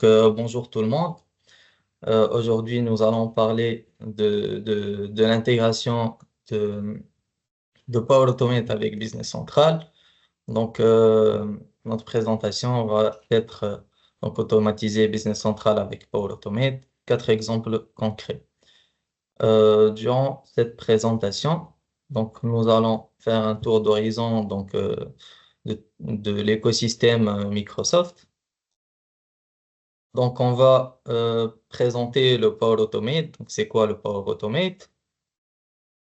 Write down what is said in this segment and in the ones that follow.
Bonjour tout le monde. Aujourd'hui, nous allons parler de l'intégration de, de Power Automate avec Business Central. Notre présentation va être automatisée Business Central avec Power Automate. Quatre exemples concrets. Durant cette présentation, nous allons faire un tour d'horizon de l'écosystème Microsoft. On va présenter le Power Automate. Donc, c'est quoi le Power Automate?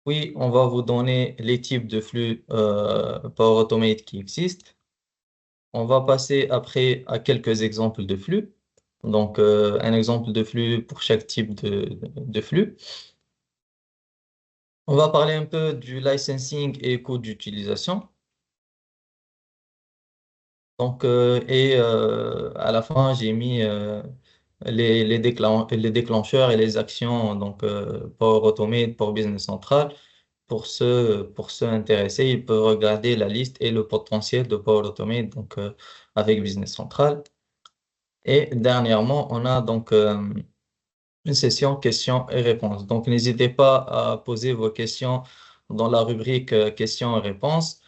Puis, on va vous donner les types de flux Power Automate qui existent. On va passer après à quelques exemples de flux. Un exemple de flux pour chaque type de flux. On va parler un peu du licensing et coût d'utilisation. À la fin, j'ai mis les déclencheurs et les actions Power Automate pour Business Central. Pour ceux intéressés, ils peuvent regarder la liste et le potentiel de Power Automate avec Business Central. Et dernièrement, on a une session questions et réponses. Donc, n'hésitez pas à poser vos questions dans la rubrique questions et réponses.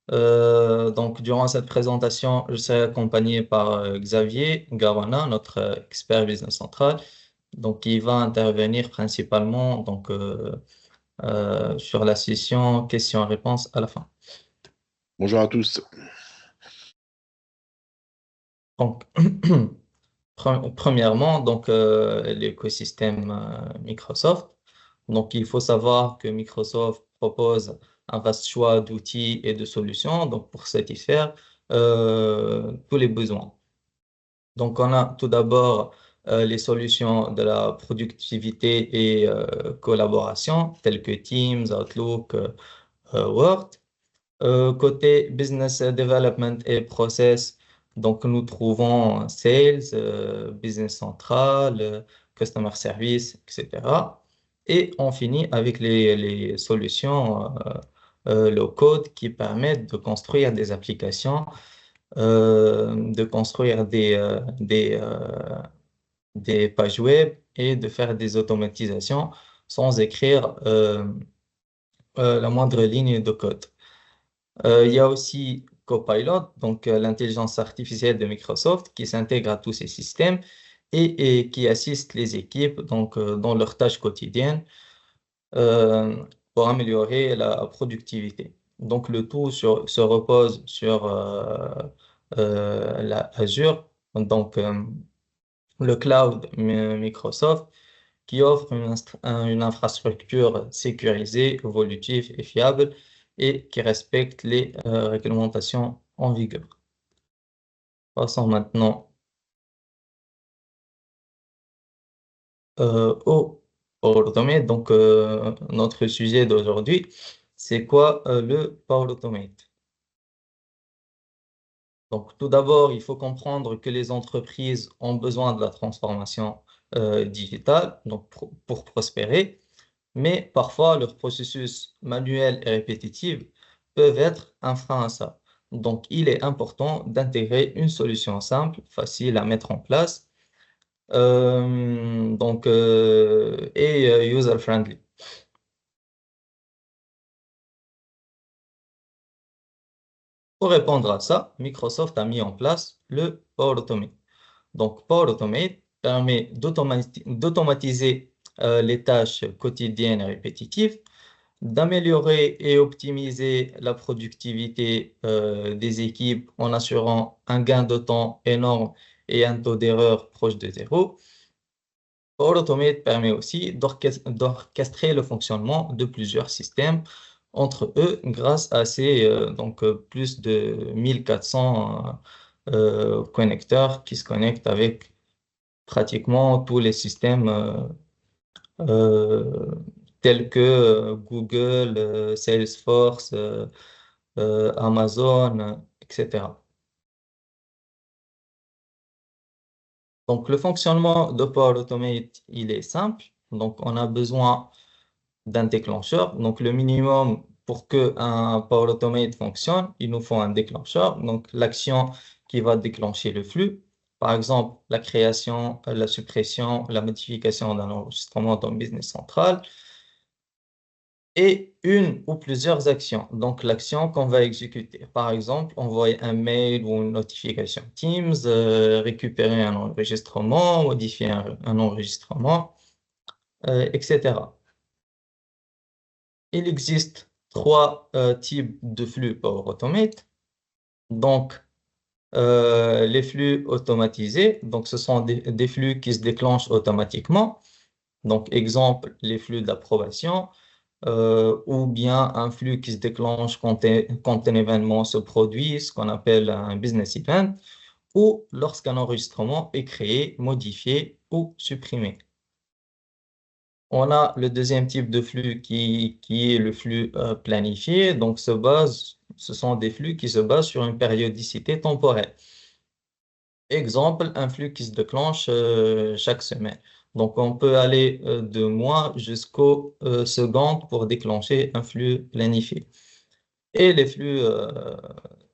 Durant cette présentation, je serai accompagné par Xavier Gawana, notre expert Business Central, qui va intervenir principalement sur la session questions-réponses à la fin. Bonjour à tous. Donc, premièrement, l'écosystème Microsoft. Donc, il faut savoir que Microsoft propose un vaste choix d'outils et de solutions pour satisfaire tous les besoins. Donc, on a tout d'abord les solutions de la productivité et collaboration, telles que Teams, Outlook, Word. Côté business development et process, nous trouvons Sales, Business Central, Customer Service, etc. Et on finit avec les solutions low code qui permettent de construire des applications, de construire des pages web et de faire des automatisations sans écrire la moindre ligne de code. Il y a aussi Copilot, l'intelligence artificielle de Microsoft, qui s'intègre à tous ces systèmes et qui assiste les équipes dans leurs tâches quotidiennes euh, pour améliorer la productivité. Donc, le tout se repose sur la Azure, le cloud Microsoft, qui offre une infrastructure sécurisée, évolutive et fiable et qui respecte les réglementations en vigueur. Passons maintenant au Automate. Notre sujet d'aujourd'hui, c'est quoi le Power Automate? Donc, tout d'abord, il faut comprendre que les entreprises ont besoin de la transformation digitale pour prospérer, mais parfois leurs processus manuels et répétitifs peuvent être un frein à ça. Donc, il est important d'intégrer une solution simple, facile à mettre en place et user-friendly. Pour répondre à ça, Microsoft a mis en place le Power Automate. Donc, Power Automate permet d'automatiser les tâches quotidiennes et répétitives, d'améliorer et optimiser la productivité des équipes en assurant un gain de temps énorme et un taux d'erreur proche de zéro. Power Automate permet aussi d'orchestrer le fonctionnement de plusieurs systèmes entre eux grâce à ces plus de 1400 connecteurs qui se connectent avec pratiquement tous les systèmes euh, tels que Google, Salesforce, Amazon, etc. Donc, le fonctionnement de Power Automate, il est simple. Donc, on a besoin d'un déclencheur. Donc, le minimum pour que un Power Automate fonctionne, il nous faut un déclencheur. Donc, l'action qui va déclencher le flux. Par exemple, la création, la suppression, la modification d'un enregistrement dans Business Central et une ou plusieurs actions. Donc, l'action qu'on va exécuter. Par exemple, envoyer un mail ou une notification Teams, récupérer un enregistrement, modifier un enregistrement, etc. Il existe trois types de flux Power Automate. Donc, les flux automatisés, donc ce sont des flux qui se déclenchent automatiquement. Donc, exemple, les flux d'approbation, ou bien un flux qui se déclenche quand un événement se produit, ce qu'on appelle un business event, ou lorsqu'un enregistrement est créé, modifié ou supprimé. On a le deuxième type de flux qui est le flux planifié. Donc, ce sont des flux qui se basent sur une périodicité temporelle. Exemple, un flux qui se déclenche chaque semaine. Donc, on peut aller de mois jusqu'aux secondes pour déclencher un flux planifié. Et les flux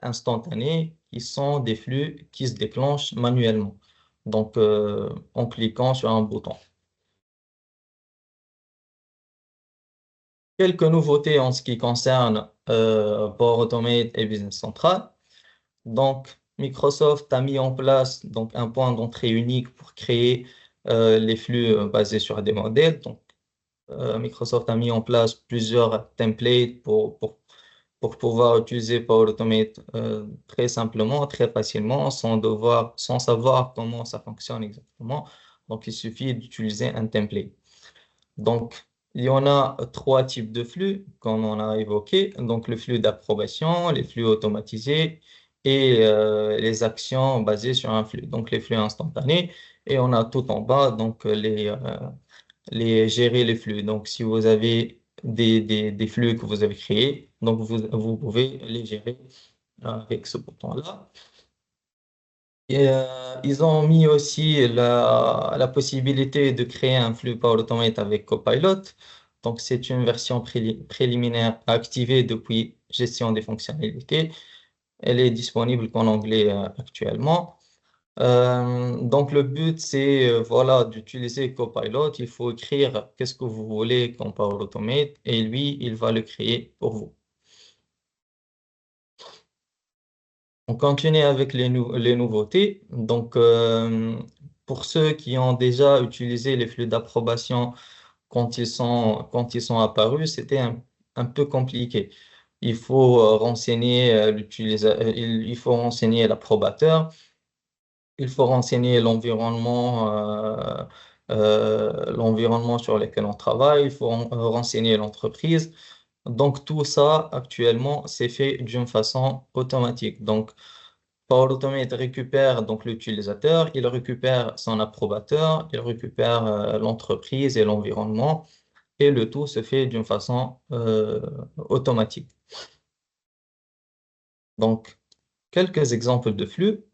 instantanés, qui sont des flux qui se déclenchent manuellement. Donc, en cliquant sur un bouton. Quelques nouveautés en ce qui concerne Power Automate et Business Central. Donc, Microsoft a mis en place donc, un point d'entrée unique pour créer les flux basés sur des modèles. Donc, Microsoft a mis en place plusieurs templates pour pouvoir utiliser Power Automate très simplement, très facilement, sans savoir comment ça fonctionne exactement. Donc, il suffit d'utiliser un template. Donc, il y en a trois types de flux, comme on a évoqué. Donc, le flux d'approbation, les flux automatisés et les actions basées sur un flux. Donc, les flux instantanés. Et on a tout en bas, donc, les gérer les flux. Donc, si vous avez des flux que vous avez créés, donc, vous pouvez les gérer avec ce bouton-là. Et, ils ont mis aussi la possibilité de créer un flux Power Automate avec Copilot. Donc, c'est une version préliminaire activée depuis gestion des fonctionnalités. Elle est disponible qu'en anglais actuellement. Donc, le but, c'est voilà, d'utiliser Copilot. Il faut écrire qu'est-ce que vous voulez comme Power Automate et lui, il va le créer pour vous. On continue avec les nouveautés. Donc, pour ceux qui ont déjà utilisé les flux d'approbation quand ils sont apparus, c'était un peu compliqué. Il faut renseigner l'utilisateur, il faut renseigner l'approbateur, il faut renseigner l'environnement sur lequel on travaille, il faut renseigner l'entreprise. Donc, tout ça, actuellement, c'est fait d'une façon automatique. Donc, Power Automate récupère donc l'utilisateur, il récupère son approbateur, il récupère l'entreprise et l'environnement, et le tout se fait d'une façon automatique. Donc, quelques exemples de flux.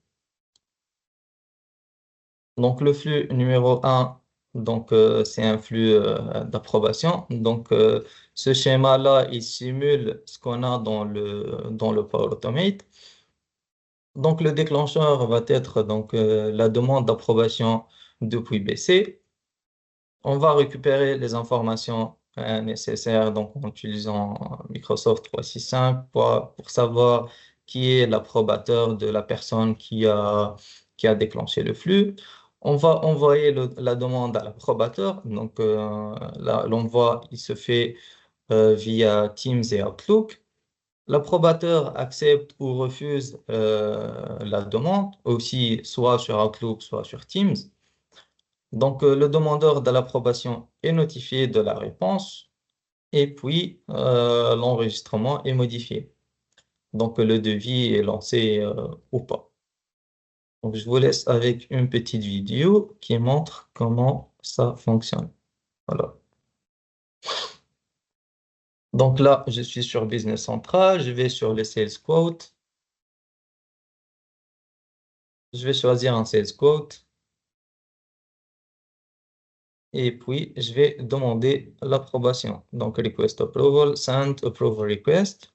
Donc, le flux numéro un, donc, c'est un flux d'approbation. Donc, ce schéma-là, il simule ce qu'on a dans le Power Automate. Donc, le déclencheur va être donc, la demande d'approbation depuis BC. On va récupérer les informations nécessaires donc, en utilisant Microsoft 365 pour savoir qui est l'approbateur de la personne qui a déclenché le flux. On va envoyer la demande à l'approbateur. Donc, l'envoi, il se fait via Teams et Outlook. L'approbateur accepte ou refuse la demande, aussi soit sur Outlook, soit sur Teams. Donc, le demandeur de l'approbation est notifié de la réponse et puis l'enregistrement est modifié. Donc, le devis est lancé ou pas. Donc, je vous laisse avec une petite vidéo qui montre comment ça fonctionne. Voilà. Donc là, je suis sur Business Central, je vais sur les Sales Quote. Je vais choisir un Sales Quote. Et puis, je vais demander l'approbation. Donc, Request Approval, Send Approval Request.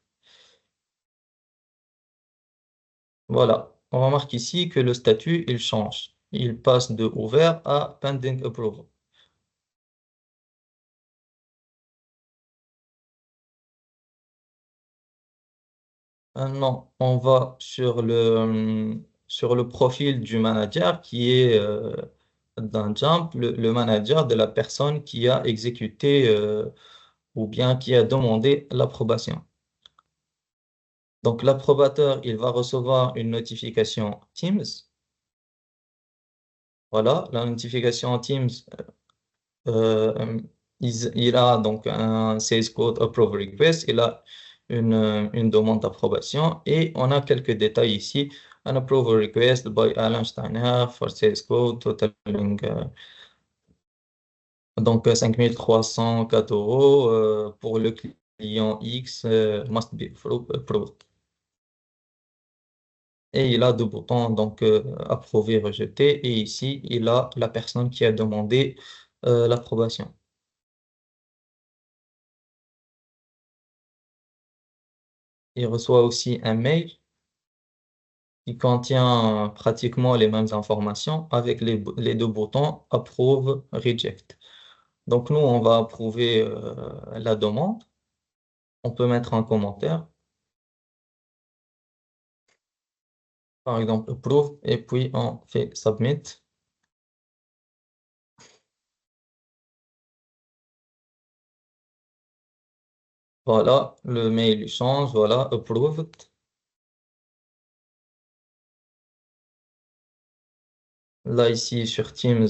Voilà. on remarque ici que le statut, il change. Il passe de ouvert à pending approval. Maintenant, on va sur le profil du manager qui est d'un jump, le manager de la personne qui a exécuté ou bien qui a demandé l'approbation. Donc, l'approbateur, il va recevoir une notification Teams. Voilà, la notification Teams, euh, il a donc un Sales Code Approve Request, il a une demande d'approbation et on a quelques détails ici. An approval request by Alan Steiner for Sales Code totaling donc 5304 euros pour le client X must be approved. Et il a deux boutons, donc approuver, rejeter. Et ici, il a la personne qui a demandé l'approbation. Il reçoit aussi un mail qui contient pratiquement les mêmes informations avec les deux boutons approve, reject. Donc nous, on va approuver la demande. On peut mettre un commentaire, par exemple approve, et puis on fait submit. Voilà, le mail change, voilà, approved. Là, ici, sur Teams,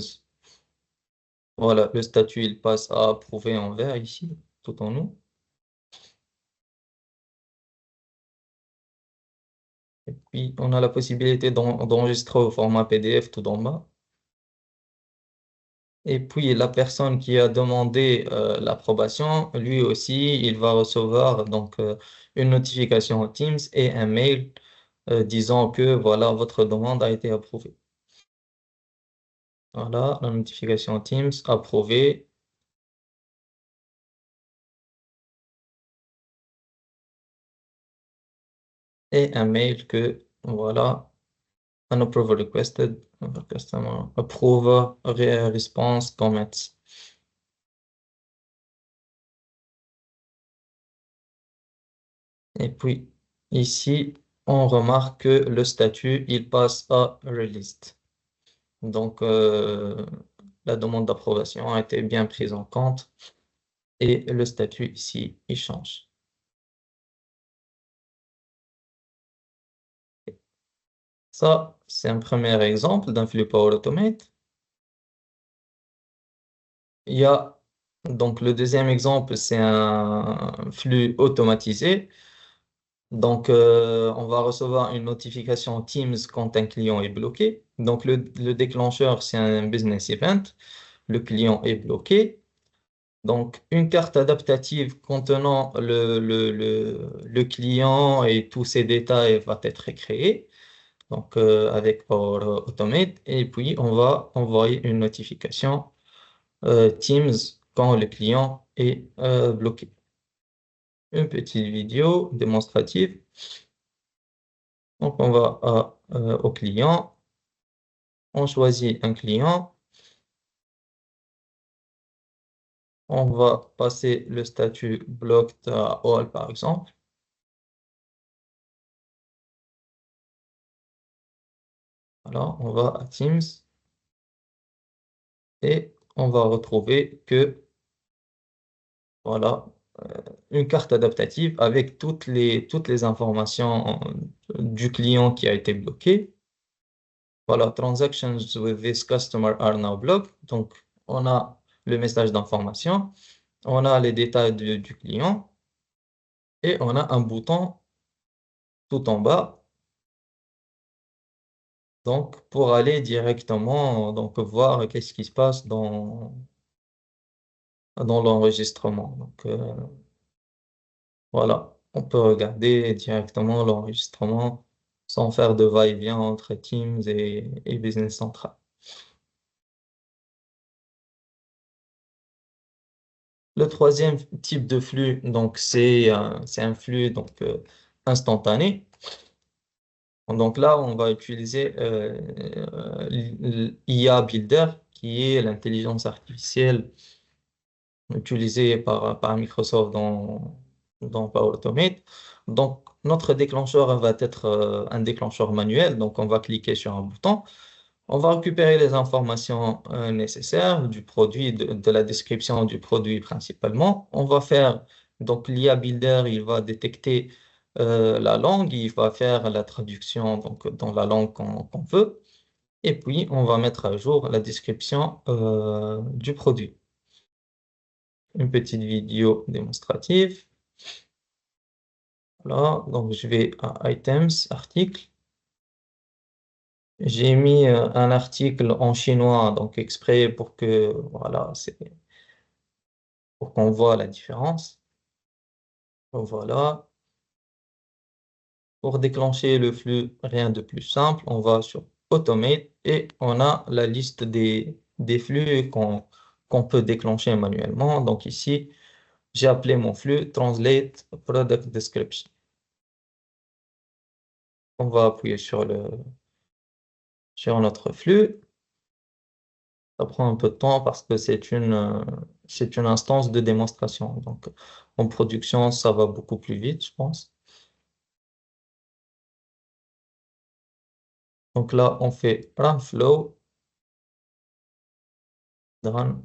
voilà, le statut, il passe à approuver en vert ici, tout en haut. Et puis, on a la possibilité d'enregistrer au format PDF tout en bas. Et puis, la personne qui a demandé l'approbation, lui aussi, il va recevoir donc une notification Teams et un mail disant que voilà, votre demande a été approuvée. Voilà, la notification Teams approuvée. Et un mail que voilà, an approval requested, customer approve, response, comments. Et puis ici, on remarque que le statut, il passe à released. Donc, la demande d'approbation a été bien prise en compte et le statut ici, il change. Ça, c'est un premier exemple d'un flux Power Automate. Il y a donc le deuxième exemple, c'est un flux automatisé. Donc, on va recevoir une notification Teams quand un client est bloqué. Donc, le déclencheur, c'est un business event. Le client est bloqué. Donc, une carte adaptative contenant le client et tous ses détails va être créée. Donc, avec Power Automate. Et puis, on va envoyer une notification Teams quand le client est bloqué. Une petite vidéo démonstrative. Donc, on va au client, on choisit un client, on va passer le statut blocked à all par exemple. Alors, on va à Teams et on va retrouver que, voilà, une carte adaptative avec toutes les informations du client qui a été bloqué. Voilà, transactions with this customer are now blocked. Donc, on a le message d'information, on a les détails du client et on a un bouton tout en bas. Donc, pour aller directement, donc voir qu'est-ce qui se passe dans l'enregistrement. Donc, voilà, on peut regarder directement l'enregistrement sans faire de va-et-vient entre Teams et Business Central. Le troisième type de flux, donc c'est un flux donc instantané. Donc là, on va utiliser l'IA Builder, qui est l'intelligence artificielle utilisée par Microsoft dans Power Automate. Donc, notre déclencheur va être un déclencheur manuel. Donc, on va cliquer sur un bouton. On va récupérer les informations nécessaires du produit, de la description du produit principalement. On va faire, donc l'IA Builder, il va détecter la langue, il va faire la traduction donc, dans la langue qu'on veut. Et puis, on va mettre à jour la description du produit. Une petite vidéo démonstrative. Voilà, donc je vais à Items, Articles. J'ai mis un article en chinois, donc exprès pour que, voilà, pour qu'on voit la différence. Voilà. Pour déclencher le flux, rien de plus simple. On va sur Automate et on a la liste des flux qu'on peut déclencher manuellement. Donc ici, j'ai appelé mon flux Translate Product Description. On va appuyer sur notre flux. Ça prend un peu de temps parce que c'est une instance de démonstration. Donc, en production, ça va beaucoup plus vite, je pense. Donc là, on fait run flow, run,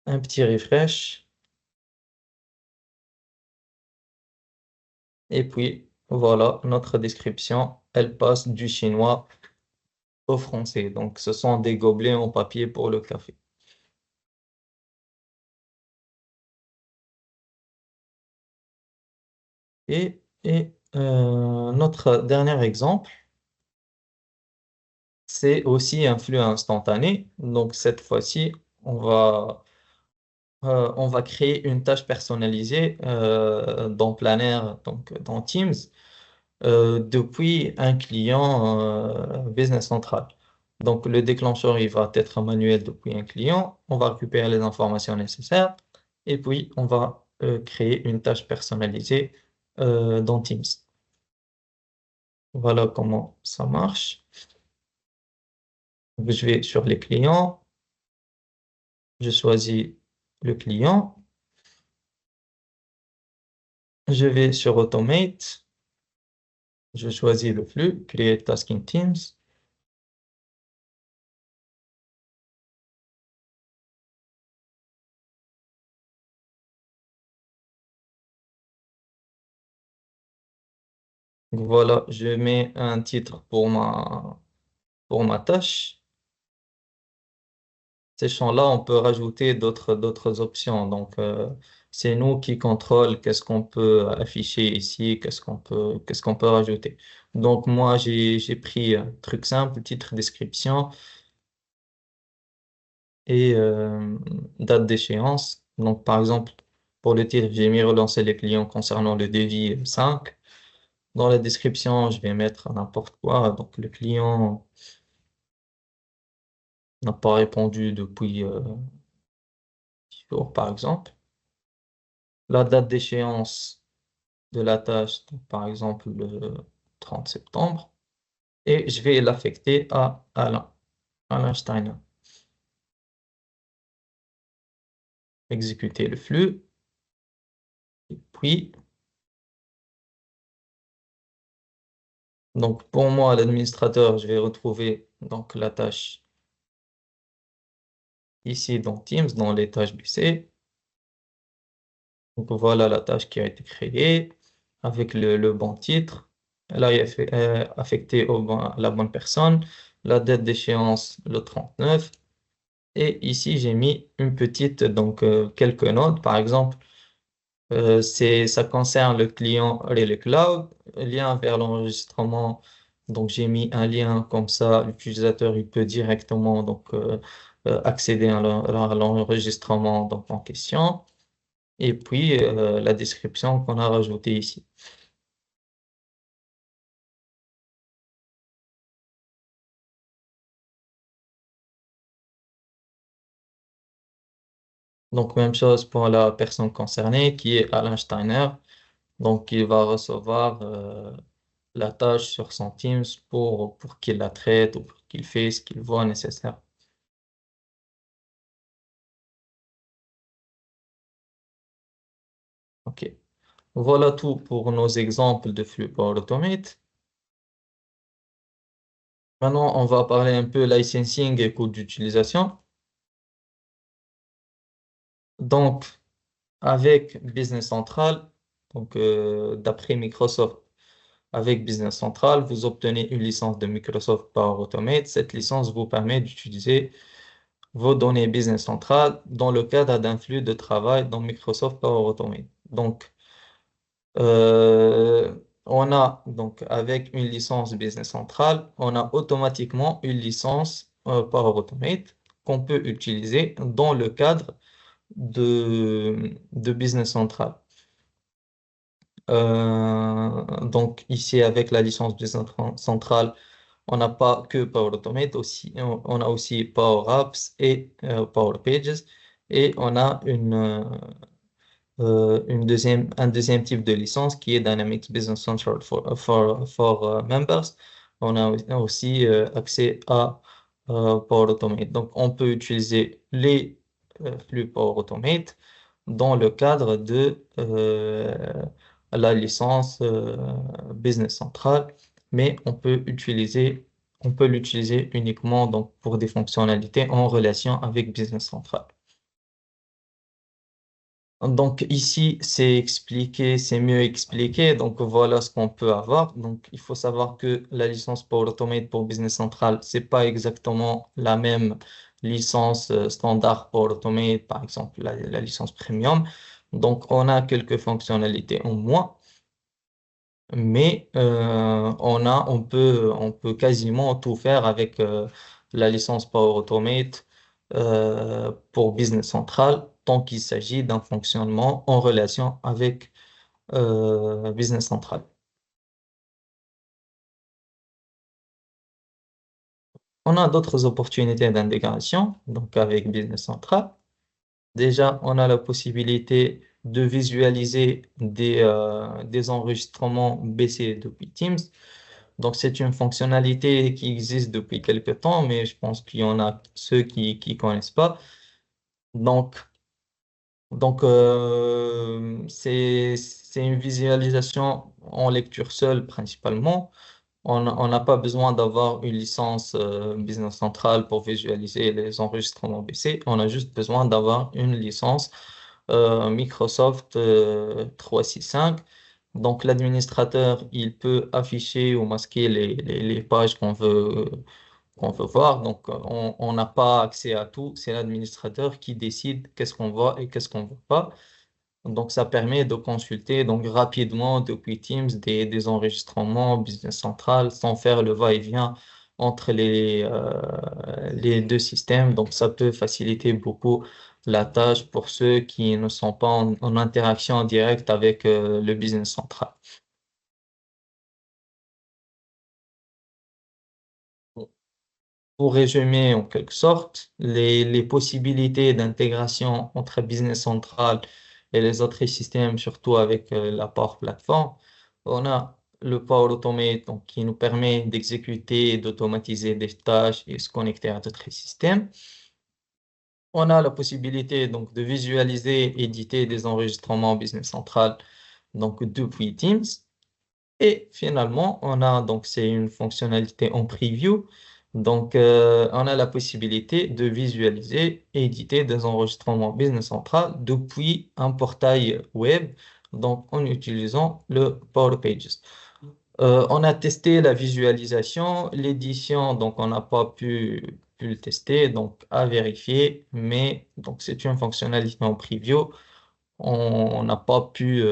un petit refresh, et puis voilà, notre description, elle passe du chinois au français. Donc, ce sont des gobelets en papier pour le café. Notre dernier exemple, c'est aussi un flux instantané. Donc, cette fois-ci, on va créer une tâche personnalisée dans Planner, donc dans Teams, depuis un client Business Central. Donc, le déclencheur, il va être manuel depuis un client. On va récupérer les informations nécessaires et puis on va créer une tâche personnalisée dans Teams. Voilà comment ça marche. Je vais sur les clients, je choisis le client, je vais sur Automate, je choisis le flux, Create Task in Teams. Voilà, je mets un titre pour ma tâche. Ces champs-là, on peut rajouter d'autres options. Donc, c'est nous qui contrôlons qu'est-ce qu'on peut afficher ici, qu'est-ce qu'on peut rajouter. Donc, moi, j'ai pris un truc simple, titre, description et date d'échéance. Donc, par exemple, pour le titre, j'ai mis relancer les clients concernant le devis 5. Dans la description, je vais mettre n'importe quoi. Donc, le client n'a pas répondu depuis 10 jours, par exemple. La date d'échéance de la tâche, donc, par exemple le 30 septembre, et je vais l'affecter à Alain Steiner. Exécuter le flux, et puis, donc pour moi, l'administrateur, je vais retrouver donc la tâche ici dans Teams, dans les tâches BC. Donc voilà la tâche qui a été créée avec le bon titre. Là, il est affecté à la bonne personne. La date d'échéance, le 39. Et ici, j'ai mis une petite, donc quelques notes. Par exemple, ça concerne le client Relay Cloud, lien vers l'enregistrement. Donc, j'ai mis un lien comme ça, l'utilisateur il peut directement donc, accéder à l'enregistrement donc, en question. Et puis, la description qu'on a rajoutée ici. Donc, même chose pour la personne concernée qui est Alain Steiner. Donc, il va recevoir la tâche sur son Teams pour qu'il la traite ou pour qu'il fait ce qu'il voit nécessaire. OK. Voilà tout pour nos exemples de flux Power Automate. Maintenant, on va parler un peu licensing et coût d'utilisation. Donc, avec Business Central, d'après Microsoft, avec Business Central, vous obtenez une licence de Microsoft Power Automate. Cette licence vous permet d'utiliser vos données Business Central dans le cadre d'un flux de travail dans Microsoft Power Automate. Donc, on a donc avec une licence Business Central, on a automatiquement une licence Power Automate qu'on peut utiliser dans le cadre de Business Central. Donc ici avec la licence Business Central, on n'a pas que Power Automate, aussi, on a aussi Power Apps et Power Pages et on a un deuxième type de licence qui est Dynamics Business Central for Members. On a aussi accès à Power Automate. Donc, on peut utiliser les flux Power Automate dans le cadre de la licence Business Central, mais on peut l'utiliser uniquement donc, pour des fonctionnalités en relation avec Business Central. Donc ici, c'est expliqué, c'est mieux expliqué. Donc voilà ce qu'on peut avoir. Donc il faut savoir que la licence Power Automate pour Business Central, c'est pas exactement la même licence standard Power Automate, par exemple la licence Premium. Donc on a quelques fonctionnalités en moins, mais on peut quasiment tout faire avec la licence Power Automate pour Business Central, tant qu'il s'agit d'un fonctionnement en relation avec Business Central. On a d'autres opportunités d'intégration, donc avec Business Central. Déjà, on a la possibilité de visualiser des enregistrements BC depuis Teams. Donc, c'est une fonctionnalité qui existe depuis quelque temps, mais je pense qu'il y en a ceux qui connaissent pas. Donc, c'est une visualisation en lecture seule principalement. On n'a pas besoin d'avoir une licence Business Central pour visualiser les enregistrements BC. On a juste besoin d'avoir une licence Microsoft 365. Donc, l'administrateur, il peut afficher ou masquer les pages qu'on veut voir. Donc, on n'a pas accès à tout. C'est l'administrateur qui décide qu'est-ce qu'on voit et qu'est-ce qu'on ne veut pas. Donc, ça permet de consulter donc, rapidement depuis Teams des enregistrements Business Central sans faire le va-et-vient entre les deux systèmes. Donc, ça peut faciliter beaucoup la tâche pour ceux qui ne sont pas en interaction directe avec le Business Central. Pour résumer en quelque sorte, les possibilités d'intégration entre Business Central et les autres systèmes, surtout avec la Power Platform, on a le Power Automate donc, qui nous permet d'exécuter et d'automatiser des tâches et se connecter à d'autres systèmes. On a la possibilité donc, de visualiser, éditer des enregistrements Business Central donc, depuis Teams. Et finalement, on a donc c'est une fonctionnalité en preview. Donc, on a la possibilité de visualiser et éditer des enregistrements Business Central depuis un portail web, donc en utilisant le Power Pages. On a testé la visualisation, l'édition, donc on n'a pas pu le tester, donc à vérifier, mais donc c'est une fonctionnalité en preview. On n'a pas pu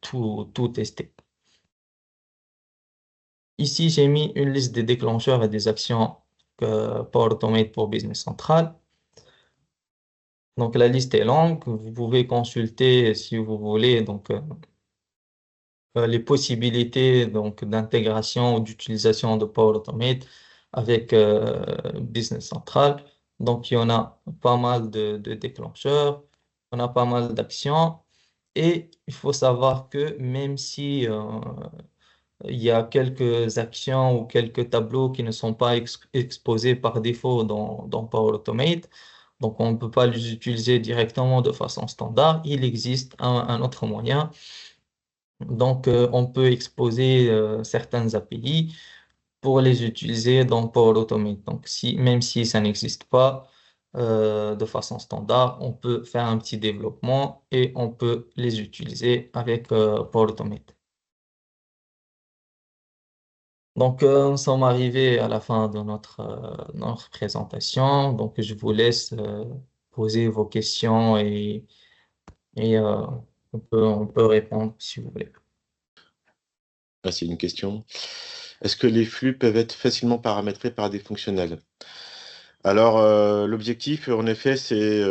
tout tester. Ici, j'ai mis une liste des déclencheurs et des actions Power Automate pour Business Central. Donc, la liste est longue. Vous pouvez consulter si vous voulez les possibilités d'intégration ou d'utilisation de Power Automate avec Business Central. Donc, il y en a pas mal de déclencheurs, on a pas mal d'actions. Et il faut savoir que même si il y a quelques actions ou quelques tableaux qui ne sont pas exposés par défaut dans Power Automate. Donc, on ne peut pas les utiliser directement de façon standard. Il existe un autre moyen. Donc, on peut exposer certaines API pour les utiliser dans Power Automate. Donc, même si ça n'existe pas de façon standard, on peut faire un petit développement et on peut les utiliser avec Power Automate. Donc, nous sommes arrivés à la fin de notre présentation. Donc, je vous laisse poser vos questions et on peut répondre si vous voulez. Ah, c'est une question. Est-ce que les flux peuvent être facilement paramétrés par des fonctionnels? Alors, l'objectif, en effet, c'est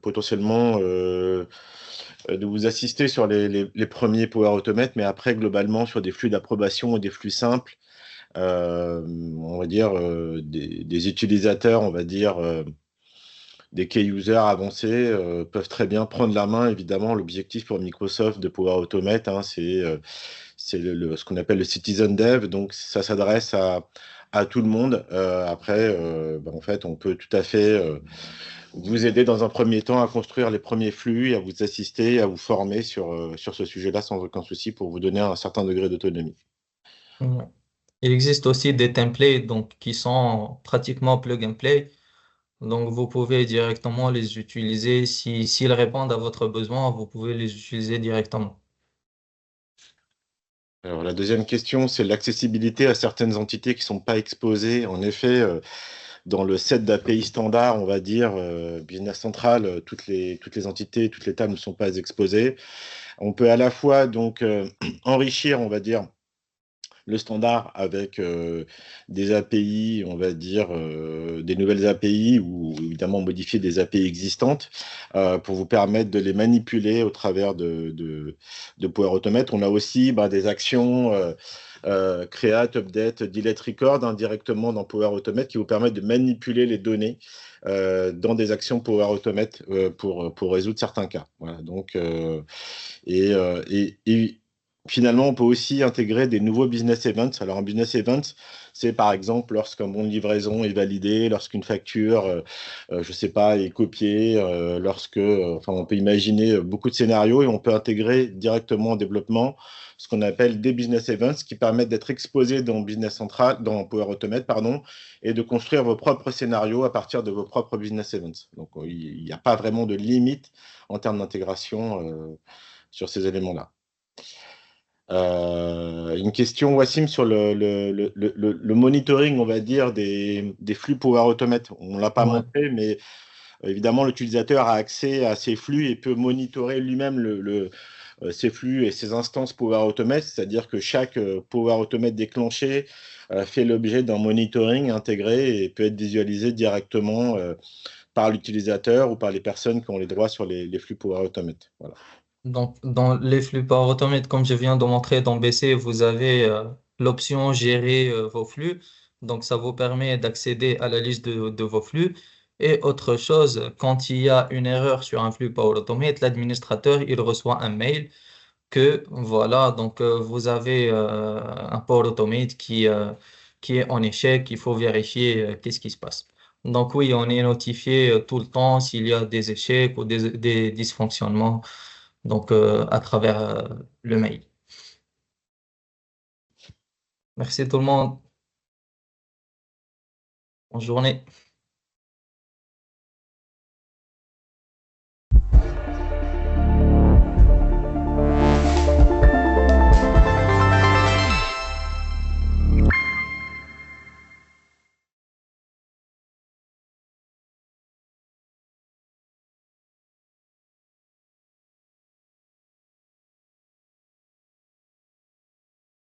potentiellement de vous assister sur les premiers Power Automate, mais après, globalement, sur des flux d'approbation et des flux simples, on va dire des utilisateurs, on va dire des key users avancés peuvent très bien prendre la main. Évidemment, l'objectif pour Microsoft de Power Automate, hein, c'est ce qu'on appelle le citizen dev, donc ça s'adresse à tout le monde. Après, en fait, on peut tout à fait vous aider dans un premier temps à construire les premiers flux, et à vous assister, à vous former sur ce sujet-là sans aucun souci pour vous donner un certain degré d'autonomie. Ouais. Il existe aussi des templates donc, qui sont pratiquement plug and play. Donc, vous pouvez directement les utiliser. S'ils répondent à votre besoin, vous pouvez les utiliser directement. Alors, la deuxième question, c'est l'accessibilité à certaines entités qui ne sont pas exposées. En effet, dans le set d'API standard, on va dire, Business Central, toutes les entités, toutes les tables ne sont pas exposées. On peut à la fois donc enrichir, on va dire, le standard avec des API, on va dire, des nouvelles API ou évidemment modifier des API existantes pour vous permettre de les manipuler au travers de Power Automate. On a aussi des actions create, update, delete, record directement dans Power Automate qui vous permettent de manipuler les données dans des actions Power Automate pour résoudre certains cas. Voilà, donc, et finalement, on peut aussi intégrer des nouveaux business events. Alors, un business event, c'est par exemple lorsqu'un bon de livraison est validé, lorsqu'une facture, je ne sais pas, est copiée, enfin, on peut imaginer beaucoup de scénarios et on peut intégrer directement au développement ce qu'on appelle des business events qui permettent d'être exposés dans Business Central, dans Power Automate, pardon, et de construire vos propres scénarios à partir de vos propres business events. Donc, il n'y a pas vraiment de limite en termes d'intégration sur ces éléments-là. Une question, Wassim, sur le monitoring, on va dire, des flux Power Automate. On ne l'a pas Ouais. montré, mais évidemment, l'utilisateur a accès à ces flux et peut monitorer lui-même ces flux et ces instances Power Automate, c'est-à-dire que chaque Power Automate déclenché fait l'objet d'un monitoring intégré et peut être visualisé directement par l'utilisateur ou par les personnes qui ont les droits sur les flux Power Automate. Voilà. Donc, dans les flux Power Automate, comme je viens de montrer dans BC, vous avez l'option gérer vos flux. Donc, ça vous permet d'accéder à la liste de vos flux. Et autre chose, quand il y a une erreur sur un flux Power Automate, l'administrateur, il reçoit un mail que, voilà, donc vous avez un Power Automate qui est en échec, il faut vérifier qu'est-ce qui se passe. Donc, oui, on est notifié tout le temps s'il y a des échecs ou des dysfonctionnements donc à travers le mail. Merci tout le monde. Bonne journée.